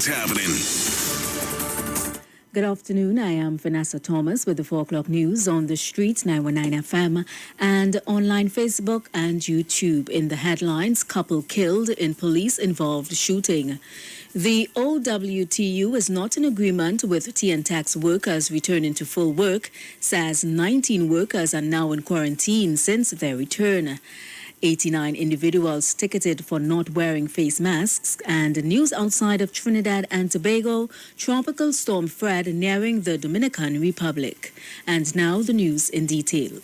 what's happening. Good afternoon. I am Vanessa Thomas with the 4 o'clock news on the street, 919 FM, and online Facebook and YouTube. In the headlines, couple killed in police-involved shooting. The OWTU is not in agreement with TNTAC's workers returning to full work, says 19 workers are now in quarantine since their return. 89 individuals ticketed for not wearing face masks, and news outside of Trinidad and Tobago, Tropical Storm Fred nearing the Dominican Republic. And now the news in detail.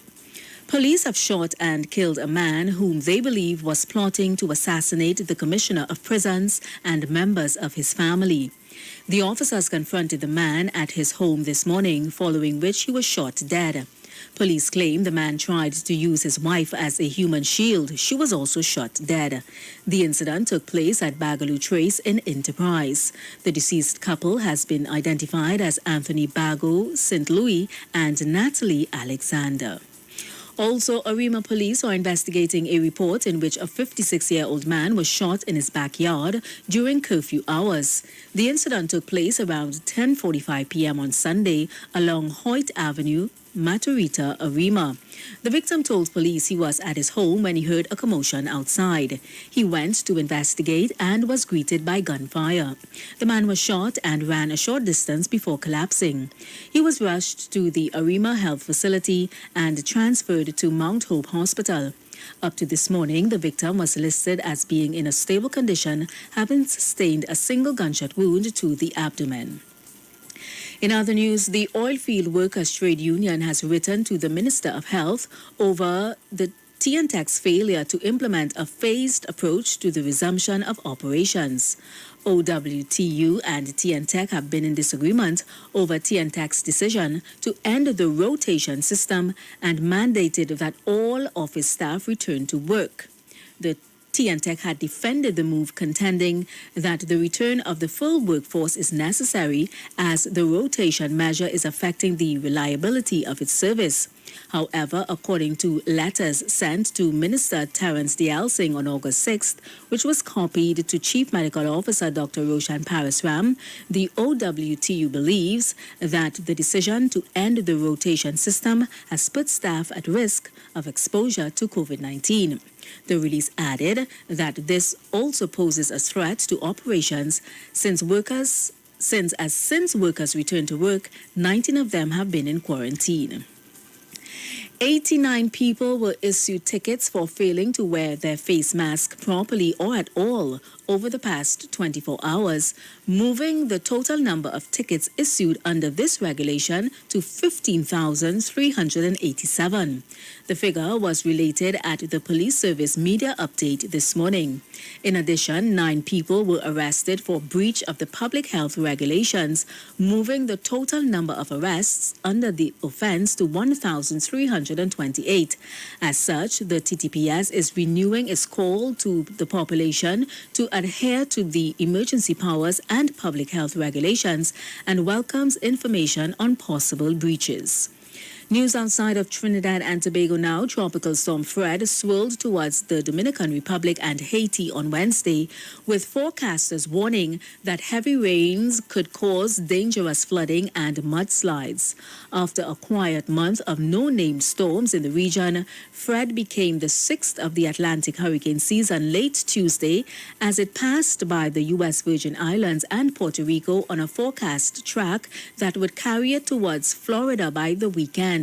Police have shot and killed a man whom they believe was plotting to assassinate the Commissioner of Prisons and members of his family. The officers confronted the man at his home this morning, following which he was shot dead. Police claim the man tried to use his wife as a human shield. She was also shot dead. The incident took place at Bagaloo Trace in Enterprise. The deceased couple has been identified as Anthony Bago St. Louis and Natalie Alexander. Also, Arima police are investigating a report in which a 56-year-old man was shot in his backyard during curfew hours. The incident took place around 10:45 p.m. on Sunday along Hoyt Avenue, Maturita, Arima. The victim told police he was at his home when he heard a commotion outside. He went to investigate and was greeted by gunfire. The man was shot and ran a short distance before collapsing. He was rushed to the Arima Health Facility and transferred to Mount Hope Hospital. Up to this morning, the victim was listed as being in a stable condition, having sustained a single gunshot wound to the abdomen. In other news, the Oilfield Workers Trade Union has written to the Minister of Health over the TNTAC's failure to implement a phased approach to the resumption of operations. OWTU and TNTAC have been in disagreement over TNTAC's decision to end the rotation system and mandated that all office staff return to work. The TNTAC had defended the move, contending that the return of the full workforce is necessary as the rotation measure is affecting the reliability of its service. However, according to letters sent to Minister Terence Dialsing on August 6th, which was copied to Chief Medical Officer Dr. Roshan Parasram, the OWTU believes that the decision to end the rotation system has put staff at risk of exposure to COVID-19. The release added that this also poses a threat to operations since workers return to work, 19 of them have been in quarantine. 89 people were issued tickets for failing to wear their face mask properly or at all over the past 24 hours, moving the total number of tickets issued under this regulation to 15,387. The figure was related at the police service media update this morning. In addition, 9 people were arrested for breach of the public health regulations, moving the total number of arrests under the offense to 1,328. As such, the TTPS is renewing its call to the population to adhere to the emergency powers and public health regulations and welcomes information on possible breaches. News outside of Trinidad and Tobago now. Tropical Storm Fred swirled towards the Dominican Republic and Haiti on Wednesday, with forecasters warning that heavy rains could cause dangerous flooding and mudslides. After a quiet month of no-name storms in the region, Fred became the 6th of the Atlantic hurricane season late Tuesday as it passed by the U.S. Virgin Islands and Puerto Rico on a forecast track that would carry it towards Florida by the weekend.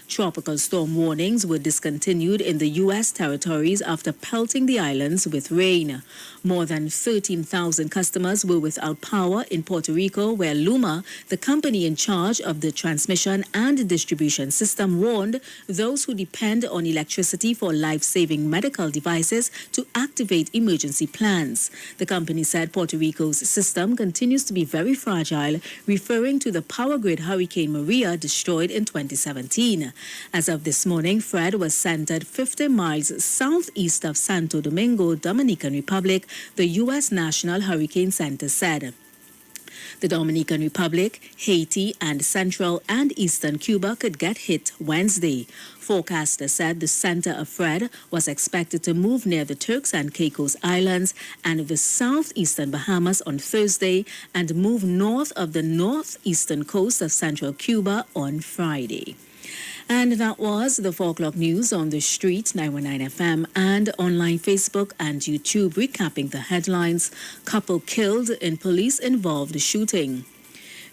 Tropical storm warnings were discontinued in the U.S. territories after pelting the islands with rain. More than 13,000 customers were without power in Puerto Rico, where Luma, the company in charge of the transmission and distribution system, warned those who depend on electricity for life-saving medical devices to activate emergency plans. The company said Puerto Rico's system continues to be very fragile, referring to the power grid Hurricane Maria destroyed in 2017. As of this morning, Fred was centered 50 miles southeast of Santo Domingo, Dominican Republic, the U.S. National Hurricane Center said. The Dominican Republic, Haiti, and central and eastern Cuba could get hit Wednesday. Forecasters said the center of Fred was expected to move near the Turks and Caicos Islands and the southeastern Bahamas on Thursday and move north of the northeastern coast of central Cuba on Friday. And that was the 4 o'clock news on the street, 919 FM, and online Facebook and YouTube, recapping the headlines. Couple killed in police-involved shooting.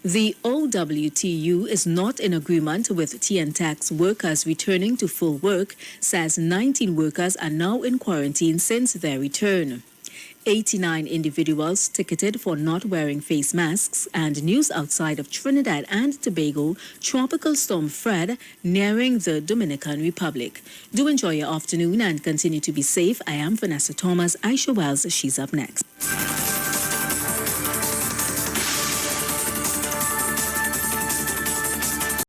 The OWTU is not in agreement with TNTAC's workers returning to full work, says 19 workers are now in quarantine since their return. 89 individuals ticketed for not wearing face masks, and news outside of Trinidad and Tobago, Tropical Storm Fred nearing the Dominican Republic. Do enjoy your afternoon and continue to be safe. I am Vanessa Thomas. Aisha Wells, she's up next.